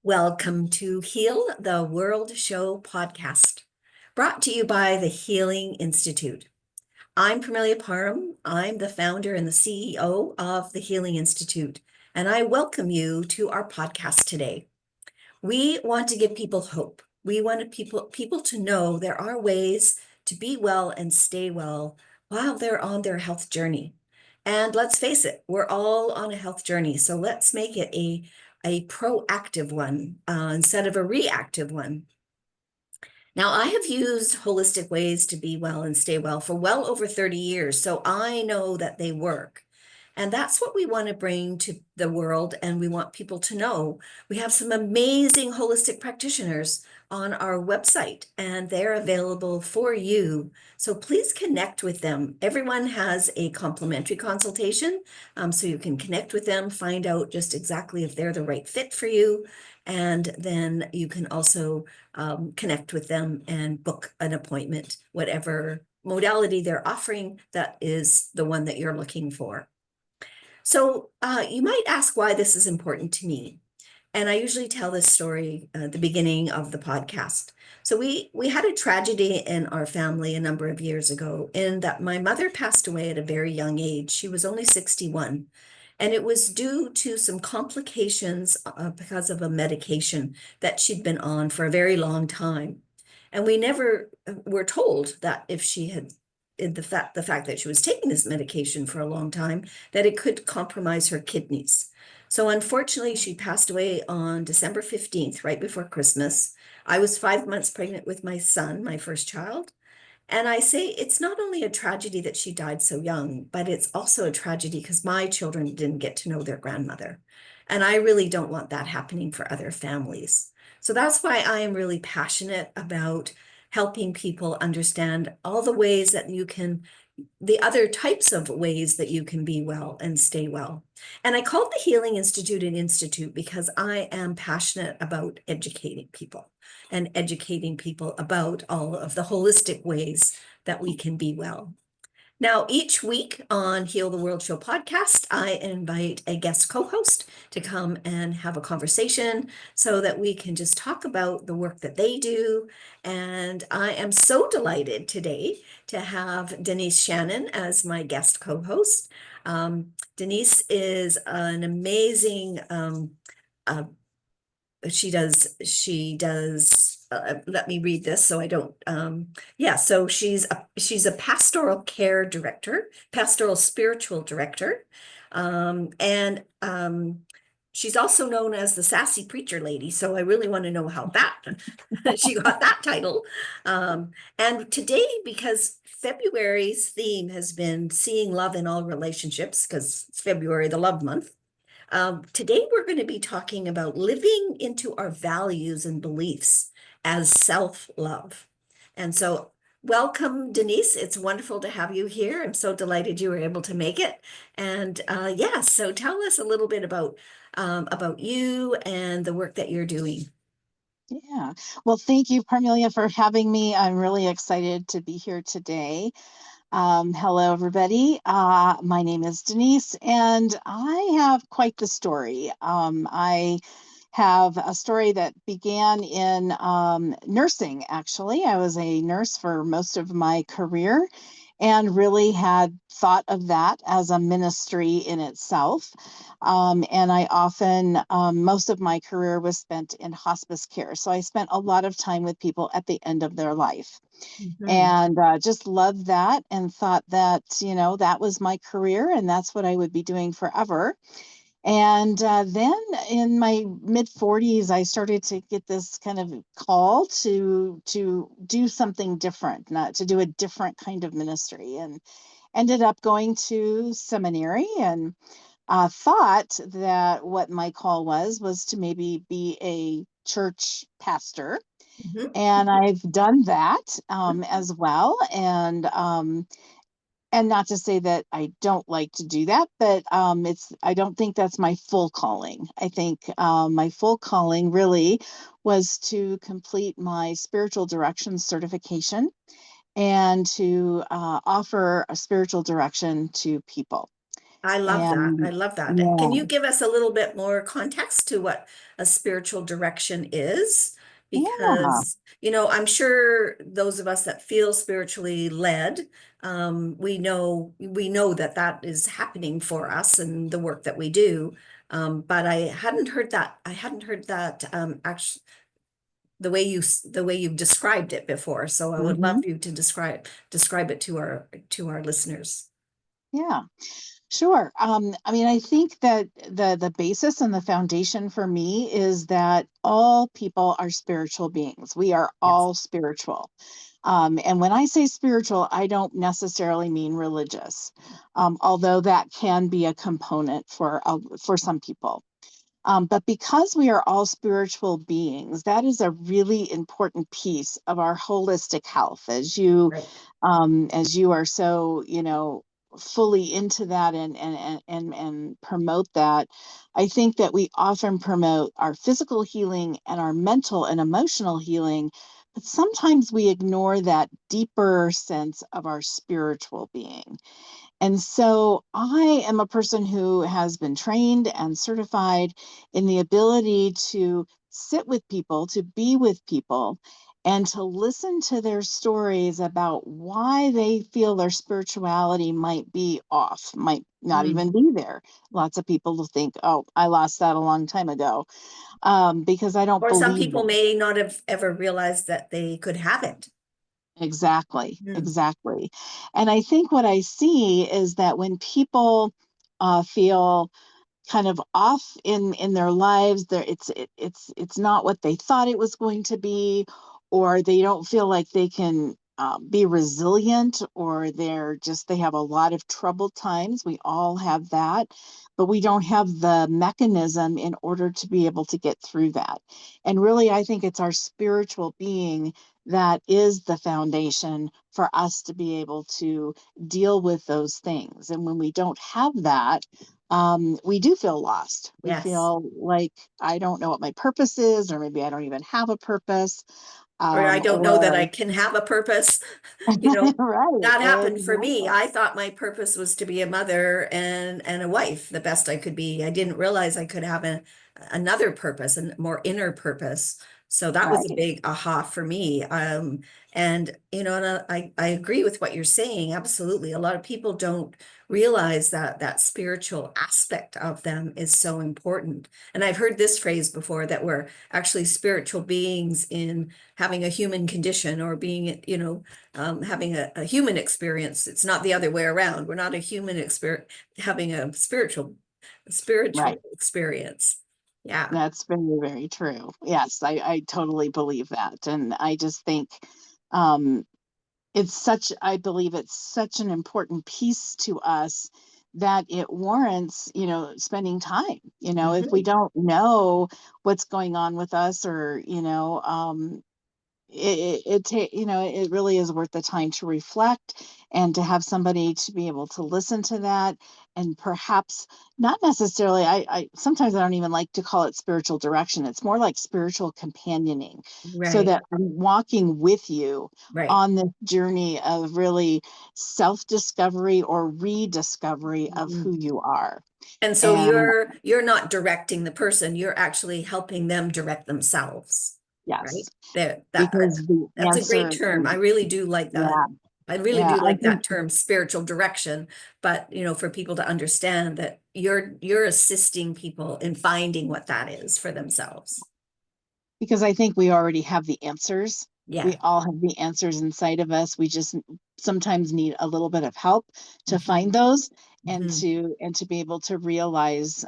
Welcome to Heal the World Show podcast, brought to you by the Healing Institute. I'm Parmelia Parham. I'm the founder and the CEO of the Healing Institute, and I welcome you to our podcast today. We want to give people hope. We want people to know there are ways to be well and stay well while they're on their health journey. And let's face it, we're all on a health journey. So let's make it a proactive one instead of a reactive one. Now, I have used holistic ways to be well and stay well for well over 30 years, so I know that they work. And that's what we want to bring to the world, and we want people to know. We have some amazing holistic practitioners on our website, and they're available for you. So please connect with them. Everyone has a complimentary consultation, so you can connect with them, find out just exactly if they're the right fit for you, and then you can also connect with them and book an appointment, whatever modality they're offering, that is the one that you're looking for. So you might ask why this is important to me. And I usually tell this story at the beginning of the podcast. So we had a tragedy in our family a number of years ago, in that my mother passed away at a very young age. She was only 61. And it was due to some complications because of a medication that she'd been on for a very long time. And we never were told that if she had the fact that she was taking this medication for a long time, that it could compromise her kidneys. So unfortunately, she passed away on December 15th, right before Christmas. I was 5 months pregnant with my son, my first child. And I say it's not only a tragedy that she died so young, but it's also a tragedy because my children didn't get to know their grandmother. And I really don't want that happening for other families. So that's why I am really passionate about helping people understand all the ways that you can, the other types of ways that you can be well and stay well. And I called the Healing Institute an institute because I am passionate about educating people and educating people about all of the holistic ways that we can be well. Now, each week on Heal the World Show podcast, I invite a guest co-host to come and have a conversation so that we can just talk about the work that they do. And I am so delighted today to have Denise Shannon as my guest co-host. Denise is an amazing uh, let me read this so I don't so she's a pastoral care director, pastoral spiritual director, and she's also known as the sassy preacher lady, so I really want to know how that she got that title. And today, because February's theme has been seeing love in all relationships, because it's February, the love month. Today, we're going to be talking about living into our values and beliefs as self-love. And so, welcome, Denise. It's wonderful to have you here. I'm so delighted you were able to make it. And so tell us a little bit about you and the work that you're doing. Yeah. Well, thank you, Parmelia, for having me. I'm really excited to be here today. Hello, everybody. My name is Denise, and I have quite the story. I have a story that began in nursing, actually. I was a nurse for most of my career and really had thought of that as a ministry in itself. And I often, most of my career was spent in hospice care. So I spent a lot of time with people at the end of their life. Mhm. And just loved that and thought that, that was my career and that's what I would be doing forever. And then in my mid 40s, I started to get this kind of call to do something different, not to do a different kind of ministry, and ended up going to seminary and thought that what my call was to maybe be a church pastor. Mhm. And I've done that as well. And not to say that I don't like to do that, but I don't think that's my full calling. I think my full calling really was to complete my spiritual direction certification and to offer a spiritual direction to people. I love that. I And love that. Can yeah, you give us a little bit more context to what a spiritual direction is? yeah, Because, I'm sure those of us that feel spiritually led, we know that that is happening for us and the work that we do. But I hadn't heard that. I hadn't heard that actually the way you've described it before. So I would love hmm you to describe it to our listeners. yeah. Sure. I mean, I think that the basis and the foundation for me is that all people are spiritual beings. We are Yes. all spiritual. And when I say spiritual, I don't necessarily mean religious, although that can be a component for some people. But because we are all spiritual beings, that is a really important piece of our holistic health. Right. As you are so, fully into that and promote that, I think that we often promote our physical healing and our mental and emotional healing, but sometimes we ignore that deeper sense of our spiritual being. And so I am a person who has been trained and certified in the ability to sit with people, to be with people, and to listen to their stories about why they feel their spirituality might be off, might not Mm. even be there. Lots of people will think, oh, I lost that a long time ago, because I don't Or some believe people that. may not have ever realized that they could have it. Exactly, Mm. exactly. And I think what I see is that when people feel kind of off in their lives, it's not what they thought it was going to be, or they don't feel like they can be resilient, or they have a lot of troubled times. We all have that, but we don't have the mechanism in order to be able to get through that. And really, I think it's our spiritual being that is the foundation for us to be able to deal with those things. And when we don't have that, we do feel lost. We Yes. feel like I don't know what my purpose is, or maybe I don't even have a purpose, Or I don't know that I or can have a purpose. You know, right, that happened for me. exactly, I thought my purpose was to be a mother and a wife, the best I could be. I didn't realize I could have another purpose and more inner purpose. So that was a right. big aha for me. And I agree with what you're saying. Absolutely. A lot of people don't realize that that spiritual aspect of them is so important. And I've heard this phrase before that we're actually spiritual beings in having a human condition or being, having a human experience. It's not the other way around. We're not a human experience having a spiritual Right. experience. Yeah. That's very, very true. Yes, I totally believe that. And I just think um, I believe it's such an important piece to us that it warrants, spending time. If we Mhm. don't know what's going on with us, or, it really is worth the time to reflect and to have somebody to be able to listen to that, and perhaps not necessarily, I sometimes I don't even like to call it spiritual direction. It's more like spiritual companioning, so Right. that I'm walking with you Right. on this journey of really self-discovery or rediscovery of Mhm. who you are. And so And you're not directing the person, you're actually helping them direct themselves, right? yes, There, because the that's a great answer term. I is, really do like that. yeah, I really yeah, do I like think that term, spiritual direction. But for people to understand that you're assisting people in finding what that is for themselves. because I think we already have the answers. We Yeah. all have the answers inside of us. We just sometimes need a little bit of help to find Mhm. those, and Mhm. to be able to realize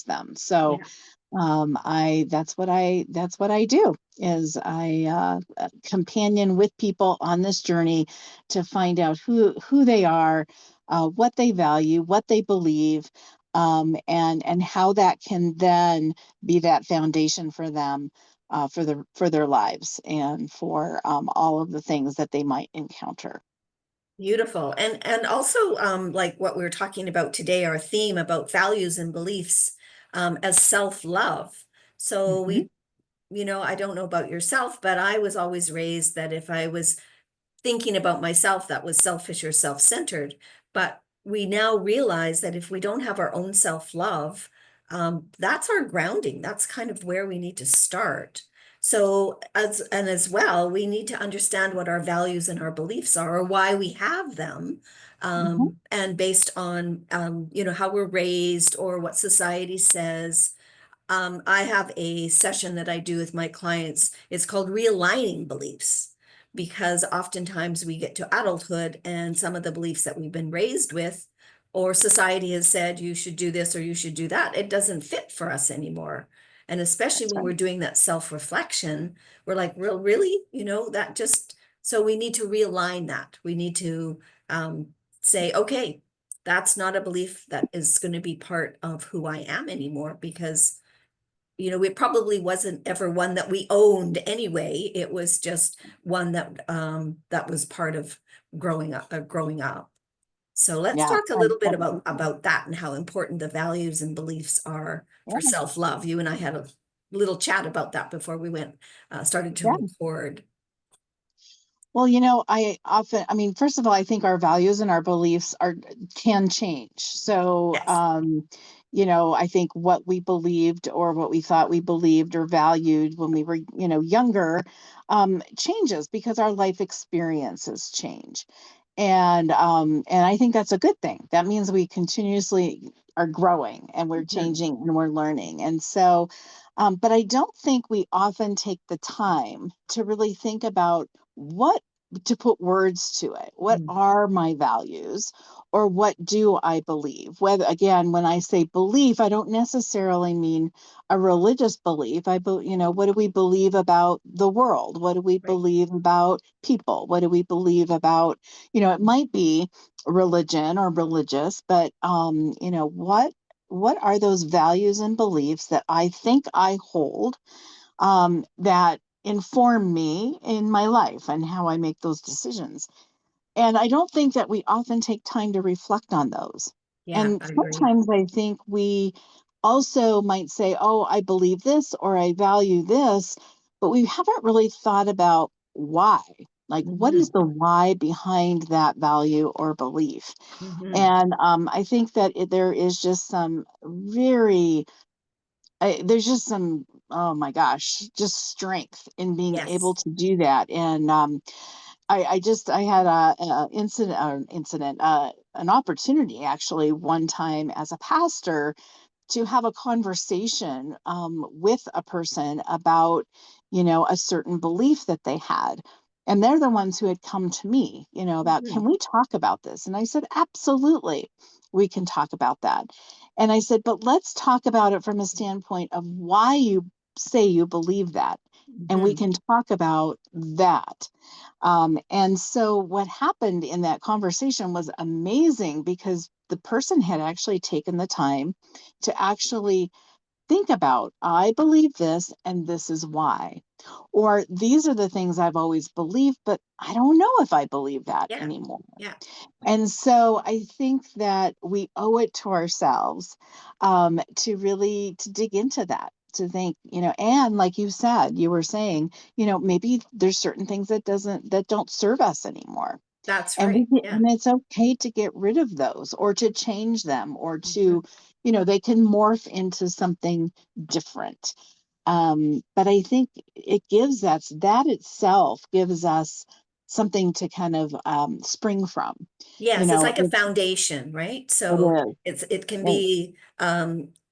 them. So Yeah. I that's what I do, is I companion with people on this journey to find out who they are, what they value, what they believe, and how that can then be that foundation for them, for their lives, and for all of the things that they might encounter. Beautiful. And also like what we were talking about today, our theme about values and beliefs as self-love. So Mhm. I don't know about yourself, but I was always raised that if I was thinking about myself, that was selfish or self-centered. But we now realize that if we don't have our own self-love, that's our grounding. That's kind of where we need to start. So as well, we need to understand what our values and our beliefs are, or why we have them. Mhm. And based on how we're raised or what society says. I have a session that I do with my clients. It's called realigning beliefs, because oftentimes we get to adulthood and some of the beliefs that we've been raised with, or society has said you should do this or you should do that, it doesn't fit for us anymore. And especially That's when right. we're doing that self-reflection, we're like, really? That just, so we need to realign that. We need to say, okay, that's not a belief that is going to be part of who I am anymore, because it probably wasn't ever one that we owned anyway. It was just one that was part of growing up. So let's Yeah, talk a I little bit totally about that and how important the values and beliefs are for yeah, self-love. You and I had a little chat about that before we started to yeah. record. Well, I mean, first of all, I think our values and our beliefs can change. So, Yes. I think what we believed or what we thought we believed or valued when we were, younger, changes because our life experiences change. And I think that's a good thing. That means we continuously are growing and we're Mhm. changing and we're learning. And so, but I don't think we often take the time to really think about what to put words to it. What Mhm. are my values or what do I believe? Whether, again, when I say belief, I don't necessarily mean a religious belief. What do we believe about the world? What do we Right. believe about people? What do we believe about, it might be religion or religious, but what are those values and beliefs that I think I hold, that inform me in my life and how I make those decisions. And I don't think that we often take time to reflect on those. Yeah, And I agree. sometimes I think we also might say, oh, I believe this or I value this, but we haven't really thought about why. Like, what is Hmm. the why behind that value or belief? Hmm. And I think that there is just some there's just some, oh my gosh, just strength in being able Yes. to do that. And I had an opportunity actually one time as a pastor to have a conversation, with a person about, a certain belief that they had. And they're the ones who had come to me, about, can Hmm. we talk about this? And I said, absolutely, we can talk about that. And I said, but let's talk about it from a standpoint of why you say you believe that. And we Hmm. can talk about that. And so what happened in that conversation was amazing because the person had actually taken the time to actually think about, I believe this and this is why. Or these are the things I've always believed, but I don't know if I believe that Yeah. anymore. Yeah. And so I think that we owe it to ourselves, to really to dig into that, to think, and like you said, you were saying, maybe there's certain things that don't serve us anymore. That's And right. Yeah. and it's okay to get rid of those or to change them or Hmm. to, they can morph into something different. But I think that itself gives us something to kind of, spring from. Yes, it's like a It foundation, right? So is. it can It, be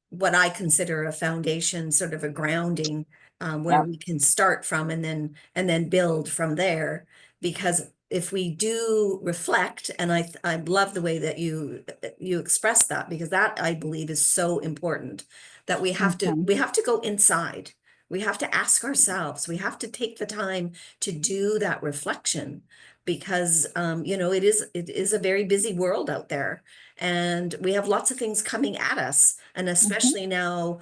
what I consider a foundation, sort of a grounding, where yep. we can start from and then build from there. Because if we do reflect, and I love the way that you express that, because that I believe is so important, that Mhm. we have to go inside. We have to ask ourselves. We have to take the time to do that reflection, because it is a very busy world out there, and we have lots of things coming at us, and Mhm. especially now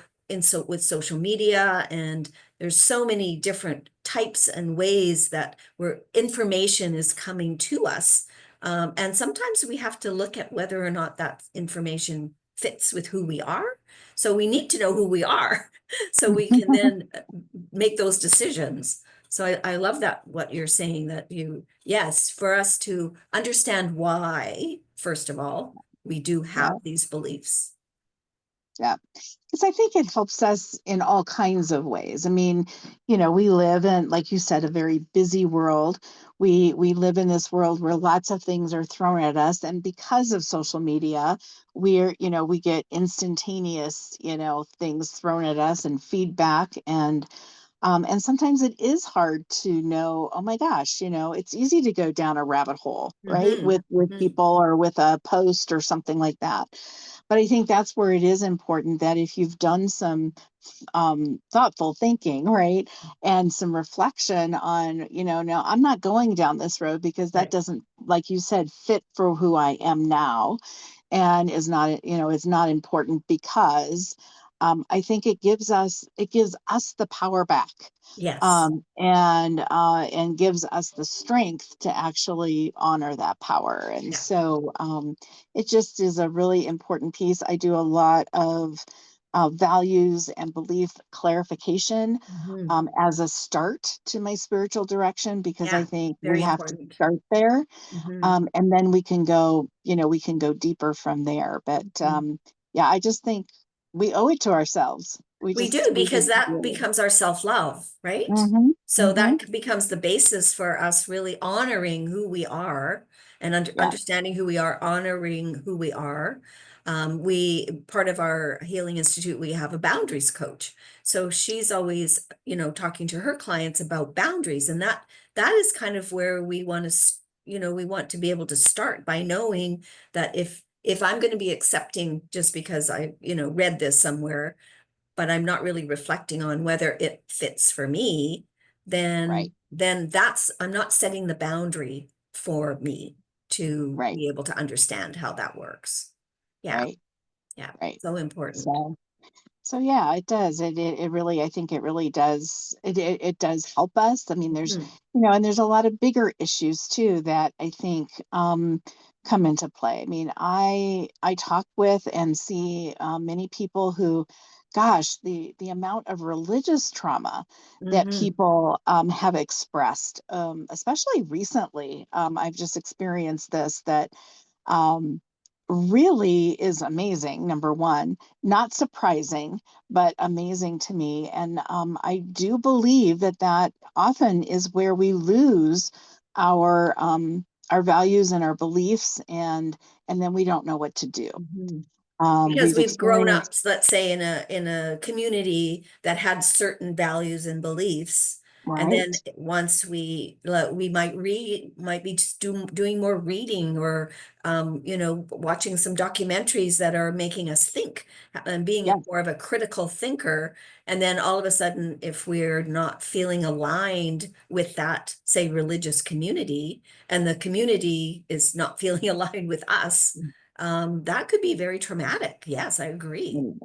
with social media, and there's so many different types and ways that where information is coming to us, and sometimes we have to look at whether or not that information fits with who we are. So we need to know who we are so we can then make those decisions. So I love that what you're saying, that yes, for us to understand why, first of all, we do Yeah. have these beliefs. Yeah. Because I think it helps us in all kinds of ways. I mean, we live in, like you said, a very busy world. We live in this world where lots of things are thrown at us. And because of social media, we get instantaneous, things thrown at us and feedback. And sometimes it is hard to know, oh my gosh, it's easy to go down a rabbit hole, right? Mm-hmm, With mm-hmm. people or with a post or something like that. But I think that's where it is important that if you've done some thoughtful thinking, right, and some reflection on, no, I'm not going down this road because that Right. doesn't, like you said, fit for who I am now, and is not important because I think it gives us the power back, Yes. and gives us the strength to actually honor that power. And Yeah. so it just is a really important piece. I do a lot of values and belief clarification Mm-hmm. as a start to my spiritual direction, because I Yeah. think we Very have to important. start there, Mm-hmm. and then we can go deeper from there. But yeah, I just think we owe it to ourselves. We We just do, we because just that do. becomes our self-love, right? Mm-hmm. So Mm-hmm. that becomes the basis for us really honoring who we are and Yeah. understanding who we are, honoring who we are. We, part of our Healing Institute, we have a boundaries coach. So she's always, talking to her clients about boundaries. And that is kind of where we want to, we want to be able to start by knowing that if I'm going to be accepting just because I, read this somewhere, but I'm not really reflecting on whether it fits for me, Right. then that's, I'm not setting the boundary for me to Right. be able to understand how that works. Yeah, Right. yeah, Right. so important. So yeah, it does. It really, I think it really does. It does help us. I mean, Mhm. and there's a lot of bigger issues too that I think come into play. I mean, I talk with and see many people who, gosh, the amount of religious trauma that Mhm. people have expressed, especially recently. I've just experienced this that um, really is amazing. Number one, not surprising, but amazing to me. And I do believe that that often is where we lose our values and our beliefs, and then we don't know what to do. Mhm. Because We've we've grown up, experienced, let's say, in a community that had certain values and beliefs, and then right? once we might be just doing more reading, or watching some documentaries that are making us think and being Yeah, more of a critical thinker, and then all of a sudden, if we're not feeling aligned with that, say, religious community, and the community is not feeling aligned with us, that could be very traumatic. Yes, I agree. mm,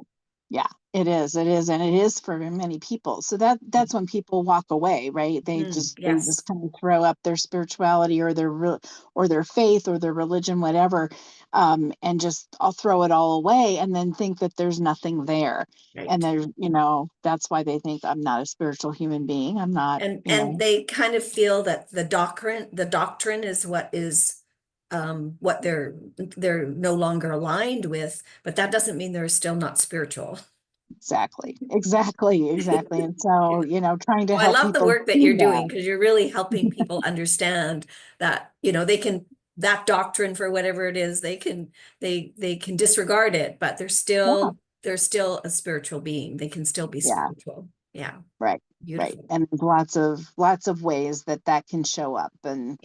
yeah, it is. It is, and it is for many people. So that's when people walk away, right? They Mhm. just Yes, kind of throw up their spirituality or or their faith or their religion, whatever, and just I'll throw it all away, and then think that there's nothing there. And right. there's, that's why they think I'm not a spiritual human being. I'm not, And they kind of feel that the doctrine is what they're no longer aligned with, but that doesn't mean they're still not spiritual. exactly, exactly, exactly. And so, trying to Well, I help love the people work that see you're doing, that. because you're really helping people understand that, they can, that doctrine, for whatever it is, they can disregard it, but Yeah, they're still a spiritual being. They can still be yeah. spiritual. Yeah, Right, right. beautiful. And there's lots of ways that that can show up, and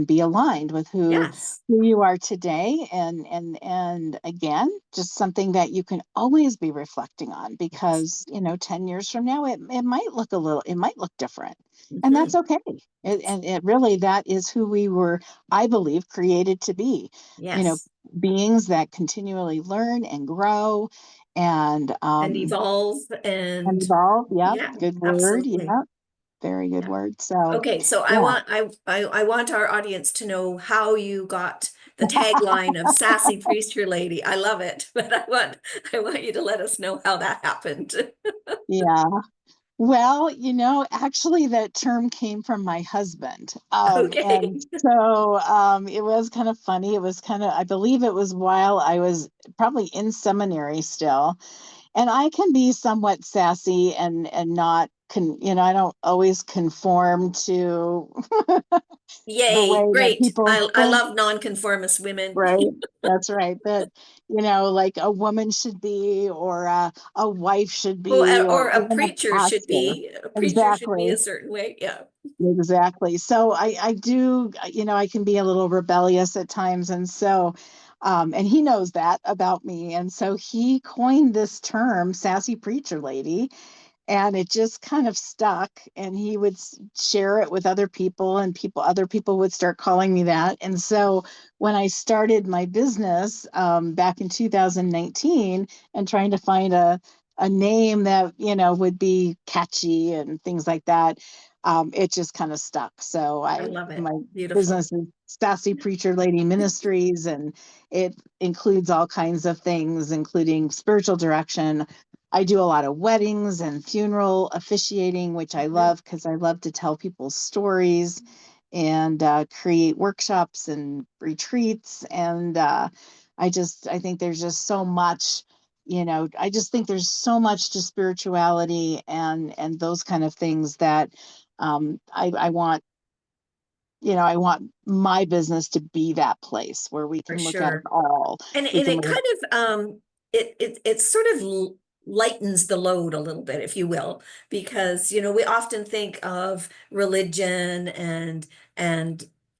be aligned with who Yes. who you are today. And again, just something that you can always be reflecting on, Yes. because 10 years from now it might look different. And that's Mhm. okay. And it really, that is who we were, I believe, created to be. You know, Yes. beings that continually learn and grow, and And evolve, and and evolve. Yeah, yeah, good word. absolutely. Yeah, very good Yeah. word. So, Okay, so I yeah. want I want our audience to know how you got the tagline of "Sassy Priester Lady." I love it, but I want you to let us know how that happened. Yeah. Well, actually, that term came from my husband. Okay. And so it was kind of funny. It was kind of, I believe it was while I was probably in seminary still. And I can be somewhat sassy and not, I don't always conform to the way Yay, that great. people I think. love nonconformist women. Right. That's right. That, like a woman should be, or a wife should Oh, be, or or even a preacher should be exactly, a certain way. Yeah. exactly. So I do, I can be a little rebellious at times. And so, and he knows that about me. And so he coined this term, sassy preacher lady, and it just kind of stuck, and he would share it with other people, and other people would start calling me that. And so when I started my business back in 2019, and trying to find a name that would be catchy and things like that, it just kind of stuck. So I love it. my Beautiful. business is Sassy Preacher Lady Ministries, and it includes all kinds of things, including spiritual direction. I do a lot of weddings and funeral officiating, which I Mhm. love because I love to tell people's stories, and create workshops and retreats. And I think there's just so much, I just think there's so much to spirituality and those kind of things that I want, I want my business to be that place where we For can look at it sure. all. We And can it look at, kind of it sort of lightens the load a little bit, if you will, because we often think of religion and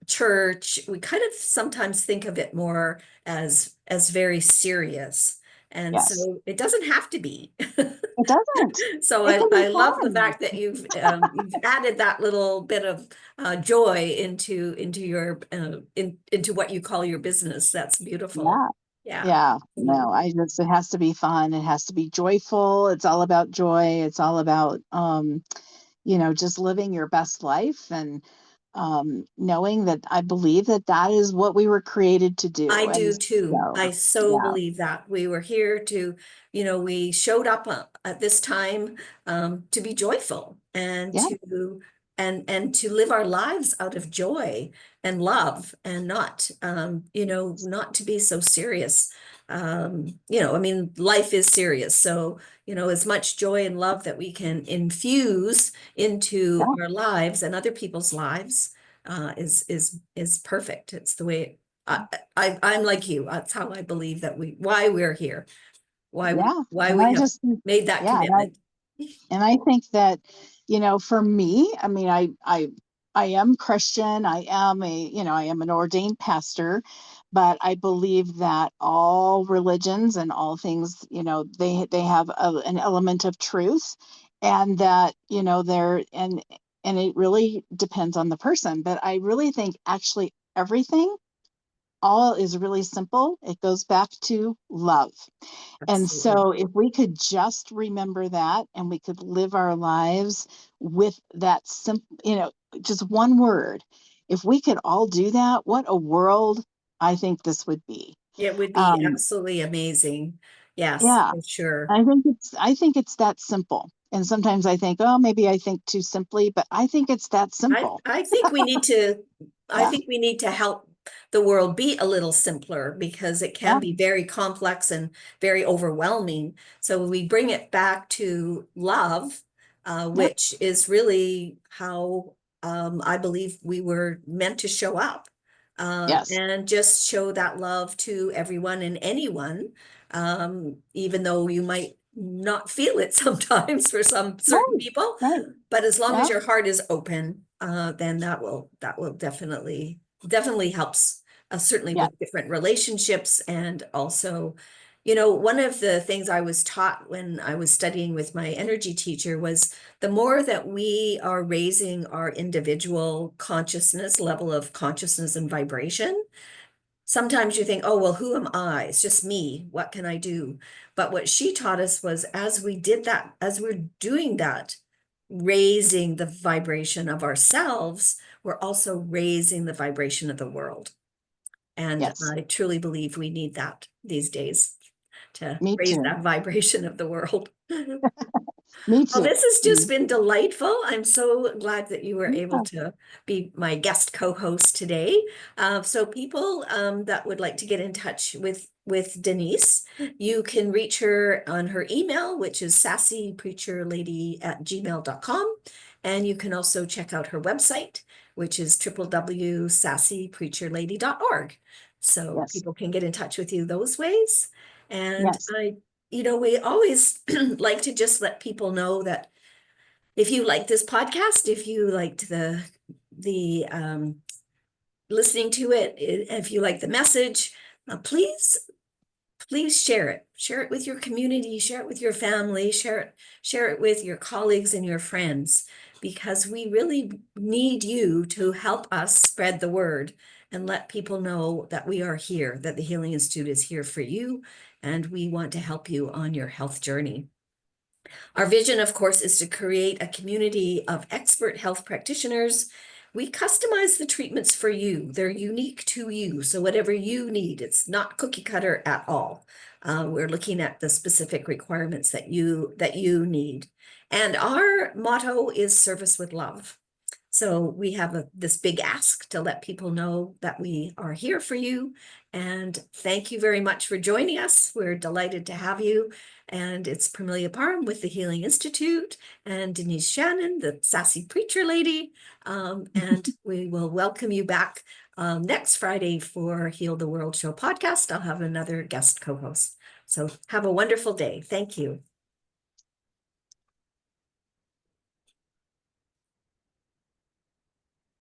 church. We kind of sometimes think of it more as very serious. And yes, so it doesn't have to be. it doesn't. So It can be I love the fun. fact that you've added that little bit of joy into your into what you call your business. That's beautiful. Yeah. Yeah, Yeah. No, absolutely. it has to be fun. It has to be joyful. It's all about joy. It's all about, just living your best life, and knowing that I believe that that is what we were created to I do. And do too. so, I so yeah, believe that we were here to, we showed up at this time to be joyful and yeah, and to live our lives out of joy and love and not not to be so serious. I mean, life is serious. So, as much joy and love that we can infuse into yeah, our lives and other people's lives is perfect. It's the way I'm like you. That's how I believe that why we're here, yeah. why And we I have just, made that yeah, commitment. and I think that, for me, I mean, I am Christian. I am an ordained pastor, but I believe that all religions and all things, they have an element of truth, and that, and it really depends on the person. But I really think actually everything, all is really simple. It goes back to love. And Absolutely. so, if we could just remember that, and we could live our lives with that simple, just one word, if we could all do that, what a world I think this would be. It would be Um, absolutely amazing. Yes, yeah, for sure. I think it's that simple. And sometimes I think, oh, maybe I think too simply, but I think it's that I simple. I think we need to I Yeah, think we need to help the world be a little simpler because it can yeah, be very complex and very overwhelming. So we bring it back to love, yep, which is really how I believe we were meant to show up, yes, and just show that love to everyone and anyone, even though you might not feel it sometimes for some certain right, people. right, But as long as yeah, your heart is open, then that will definitely helps, certainly yeah, with different relationships. And also, one of the things I was taught when I was studying with my energy teacher was the more that we are raising our individual consciousness, level of consciousness and vibration, sometimes you think, oh, well, who am I? It's just me. What can I do? But what she taught us was as we did that, as we're doing that, raising the vibration of ourselves, we're also raising the vibration of the world. And yes, I truly believe we need that these days to me raise too. that vibration of the world. Me Well, too. this has just Mm. been delightful. I'm so glad that you were able Yeah. to be my guest co-host today. So people that would like to get in touch with Denise, you can reach her on her email, which is sassypreacherlady@gmail.com. And you can also check out her website, which is www.sassypreacherlady.org. So Yes. people can get in touch with you those ways. And Yes. we always like to just let people know that if you like this podcast, if you liked the listening to it, if you like the message, please share it. Share it with your community, share it with your family, share it with your colleagues and your friends, because we really need you to help us spread the word and let people know that we are here, that the Healing Institute is here for you, and we want to help you on your health journey. Our vision, of course, is to create a community of expert health practitioners. We customize the treatments for you. They're unique to you. So whatever you need, it's not cookie cutter at all. We're looking at the specific requirements that you need. And our motto is service with love. So we have this big ask to let people know that we are here for you. And thank you very much for joining us. We're delighted to have you. And it's Parmelia Parham with the Healing Institute and Denise Shannon, the sassy preacher lady. And we will welcome you back next Friday for Heal the World Show podcast. I'll have another guest co-host. So have a wonderful day. Thank you.